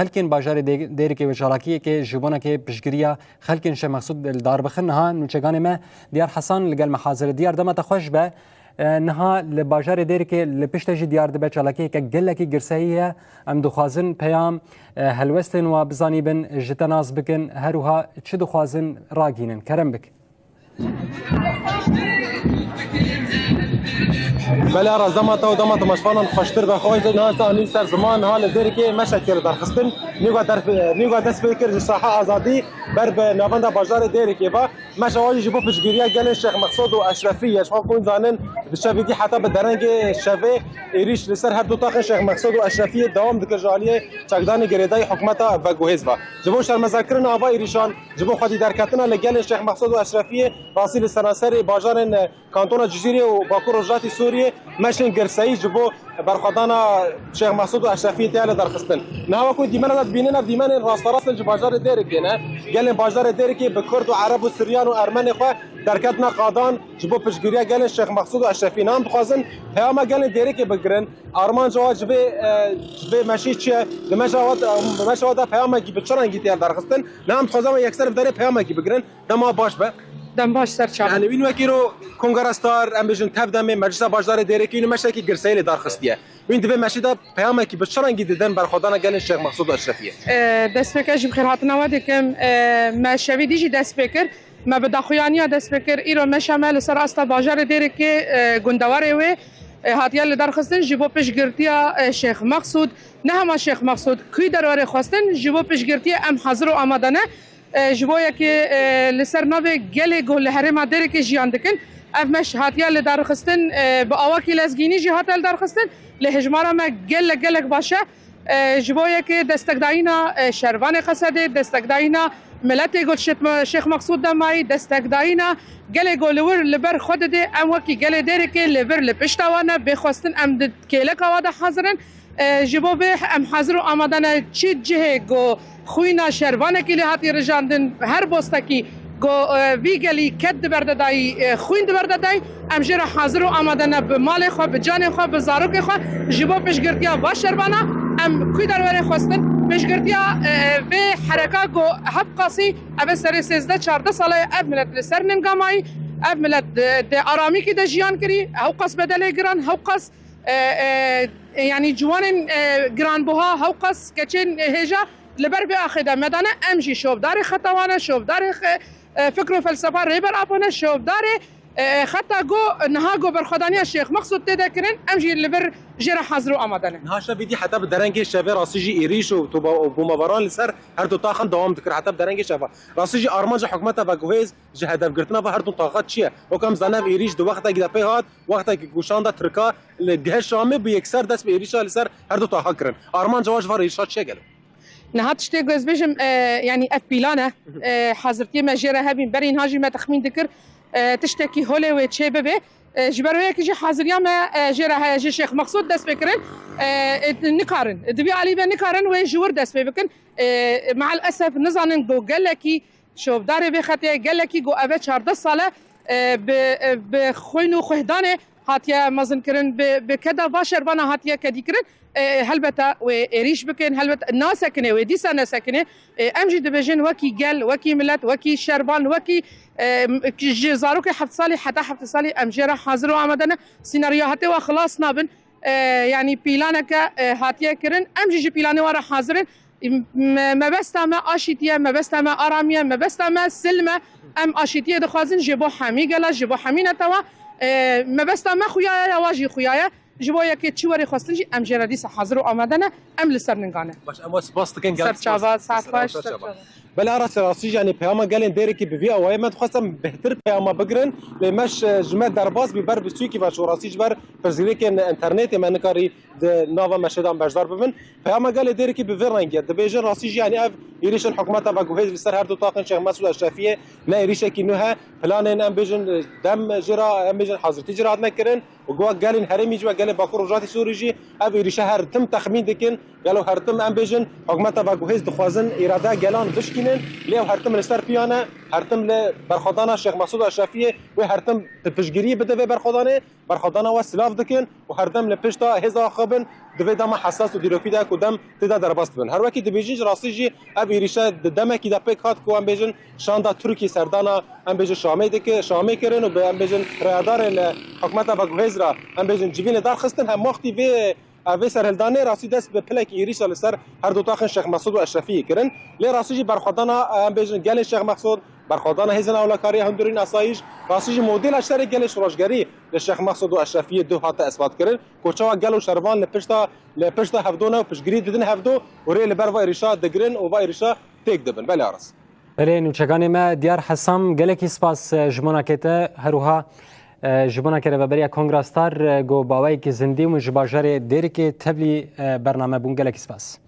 خلکن باجار دیر که وشاراکی که جبونا که پشگریا خلکن شه مقصود دار بخنها نوچگان ما دیار حسن لگل محاضر دیار دمت خوش به نها لباجار دیر که لپشتجی دیار دبه چالاکی که گلکی گرساییه ام دخوازن پیام هلوستن و بزانی بن جتناز بکن هروها چه دخوازن راگینن کرم بک بله راز دمت و دمت مشفانان خوشتر به خواهید نه سر زمان حال دیر که مشکل درخستن نیگا دست فکر صحه آزادی بر به نوانده بازار دیر که با مشواجی جبو پشگیریه گل شیخ مقصود و اشرفی یشفا کن زانن شویدی حتی به درنگ شوه ایریش لسر هر دو تاخ شیخ مقصود و اشرفی دوام دکر جالیه چکدان گریدای حکومت و گوهز و جبو شرمزکرن آوا ایریشان جبو خودی درکتنا لگل شیخ مقصود و اشرفی واصل سراسر بازار کانتون جزیره و باکور و جاتی سوریه ماشین گرسایی جبو برخدانا شیخ مسعود و اشرفی تعالی درخستن نه کو دیمن داد بینن دیمن راست جو بازار دیر کنه گلن بازار دیر کی به کرد و عرب و سریان و ارمن خو درکتنا قادان جبو پشگیری گلن شیخ مسعود و اشرفی نام بخوازن پیام گلن دیر کی بگرن ارمان جواج به ماشی چه مشاوات پیام کی به چرنگی تعالی درخستن نام بخوازم یکسر در پیام کی بگرن دما باش به دم باش سرچاو يعني وين وكيرو كونغرستار امبيجن تبدا من مجلس بازار ديريكي مشاكل گرسيل دارخستيه وين دبي ماشي دا پیام کی بشرنگی دیدن برخدانا گلن شیخ مسعود اشرفیه دست فکر جب خیر هاتنا ودکم ما شوی دیجی دست فکر ما بدخویانیا دست فکر ایرو مشامل سر است بازار ديريكي گندواره و هاتیال لدرخستن جبو پشگرتیا شیخ مسعود نه هم شیخ مسعود کی دراره خواستن جبو پشگرتیا ام حاضر و آماده نه جبویا که لسر نوی گله گل هرم داره که جیان دکن افمش هاتیا لدرخستن با آواکی لزگینی جهات لدرخستن لهجمارا ما گلک باشه جبویا که دستگداینا شروان قصده دستگداینا ملت گل شیخ مسعود دمای دستگداینا گله گلور لبر خود ده ام وکی گله داره که لبر لپشتوانه بخواستن ام کلک آواده حاضرن جبو به ام حاضر و آمدن چی جه گو خوینا شروانه که لحاتی رجاندن هر بوستکی گو ویگلی کد بردادای خوین دبردادای ام جرا حاضر و آمدن به مال خو به جان خو به زاروک خو جبو پشگرتیا با شروانه ام کوی درباره خواستن پشگرتیا به حرکت گو هب قاسی اب سر 13 14 ساله اب ملت سر نمگامای اب ملت د آرامی کی د جیان کری او قص بدل گران او قص يعني جوان جران بوها هوقس كتشين هجا لبر بآخده مدانا امجي شوف داري خطوانه شوف داري فكر وفلسفه ريبر ابونه شوف داري خطا جو نها جو برخدانيه الشيخ مقصود تذكرن امجي لبر جرا حاضر وامدانه نها شبيدي حتى بدرنگ شفه راسيجي ايريش و بومباران لسر هر دو تاخن دوام دكر حتى بدرنگ شفه راسيجي ارمانج حكومته وگوهز جه هدف گرتنا و هر دو طاقت چیه وكم زنب ايريش دو وقت گدا پیهات وقت گوشان دا ترکا لده شامه به یکسر دست به ايريش لسر هر دو طاقت کرن ارمان جواج ور ايريشات چه گل نهات شتي گوز بيجم يعني اف بلانه حاضرتي مجرى هبين برين هاجي ما تخمين ذكر تشتكي هولي وتشي ببي جبرويا كيجي حاضريا ما جرى جي شيخ مقصود دست بكرن نقارن دبي علي نقارن وجور دست بكن مع الاسف نزانن جو قالكي شوف داري بخطي قالكي جو ابي 14 ساله بخوينو خهدانه هاتيا مازن كرن بكذا باشر بنا هاتيا كدي كرن هلبتا وإريش بكن هلبتا ناس سكنه ودي سنة سكنه أمجي دبجن وكي جل وكي ملت وكي شربان وكي زاروك حفظ صالي حتى حفظ صالي أمجرا حاضر وعمدنا سيناريوهات وخلاص نابن يعني بيلانك هاتيا كرن أمجي جي بيلاني ورا حاضرين ما بس تما آشيتيا ما بس تما آراميا ما بس تما سلمة أم آشيتيا دخوازن جبو حمي جلا جبو حمينة توا ما بس تما خويا واجي خويا جبويا که چوری خواستن جی ام جردی حاضر و آمدنه ام لسر نگانه باش ام سپاس دکن گل سرچاوا ساعت باش بلا راس راسي يعني بياما قالن ديريكي بفي او ما تخصم بهتر بياما بقرن لمش جمع درباز ببر بسويكي باش راسي جبر فرزيليك انترنت ما نكاري نوفا مشدان بجدار بمن بياما قال ديريكي بفيرنج دبيجن راسي يعني اف يريش الحكومه وجوهز بسر هر دو طاقن شيخ مسعود الشافيه ما يريش كينوها بلان ام بيجن دم جرا ام بيجن حضرتي جرا نكرن وجوا قالن هرمي جوا قال باكور رجاتي سوريجي اب يريش هر تم تخمين دكن قالوا هر تم ام بيجن حكومه وجوهز دخوازن اراده قالان بشكين دکن لیو هرتم لسر پیانه هرتم ل برخدانا شیخ مسعود اشرفی و هرتم پشگیری بده و برخدانا و سلاف دکن و هرتم لپشتا هزا خبن دوی دم حساس و دیروفی ده کدام تدا درباست بن هر وقتی دبیجین راستی جی اب ایریشا دم کی د پک هات کو ام بیجن شاندا ترکی سردانا ام بیجن شامی دک شامی کرن و به ام بیجن رادار حکومت باگوهزرا ام بیجن جوین دار خستن هم وقتی به اوی سرهلدانه راسی دست به پلک ایریشا لسر هر دو تاخن شیخ مسعود و اشرفی کرن لی راسی جی برخدانا ام بیجن گل شیخ مسعود برخدانا هزن اولکاری هندورین اسایش راسی جی مدل اشتر گل شروشگری لشیخ مسعود و اشرفی دو هات اثبات کرن کوچا گل و شربان لپشتا هفدونه و پشگیری دیدن هفدو و ری لبر و ایریشا دگرن و با ایریشا تک دبن بله عرس بله نوچگان ما دیار حسام گلکی سپاس جمعنا کته هروها جبنا کرده و برای کنگرستار گو باوی که زندی و جباجر دیری که تبلی برنامه بون گلکی سپاس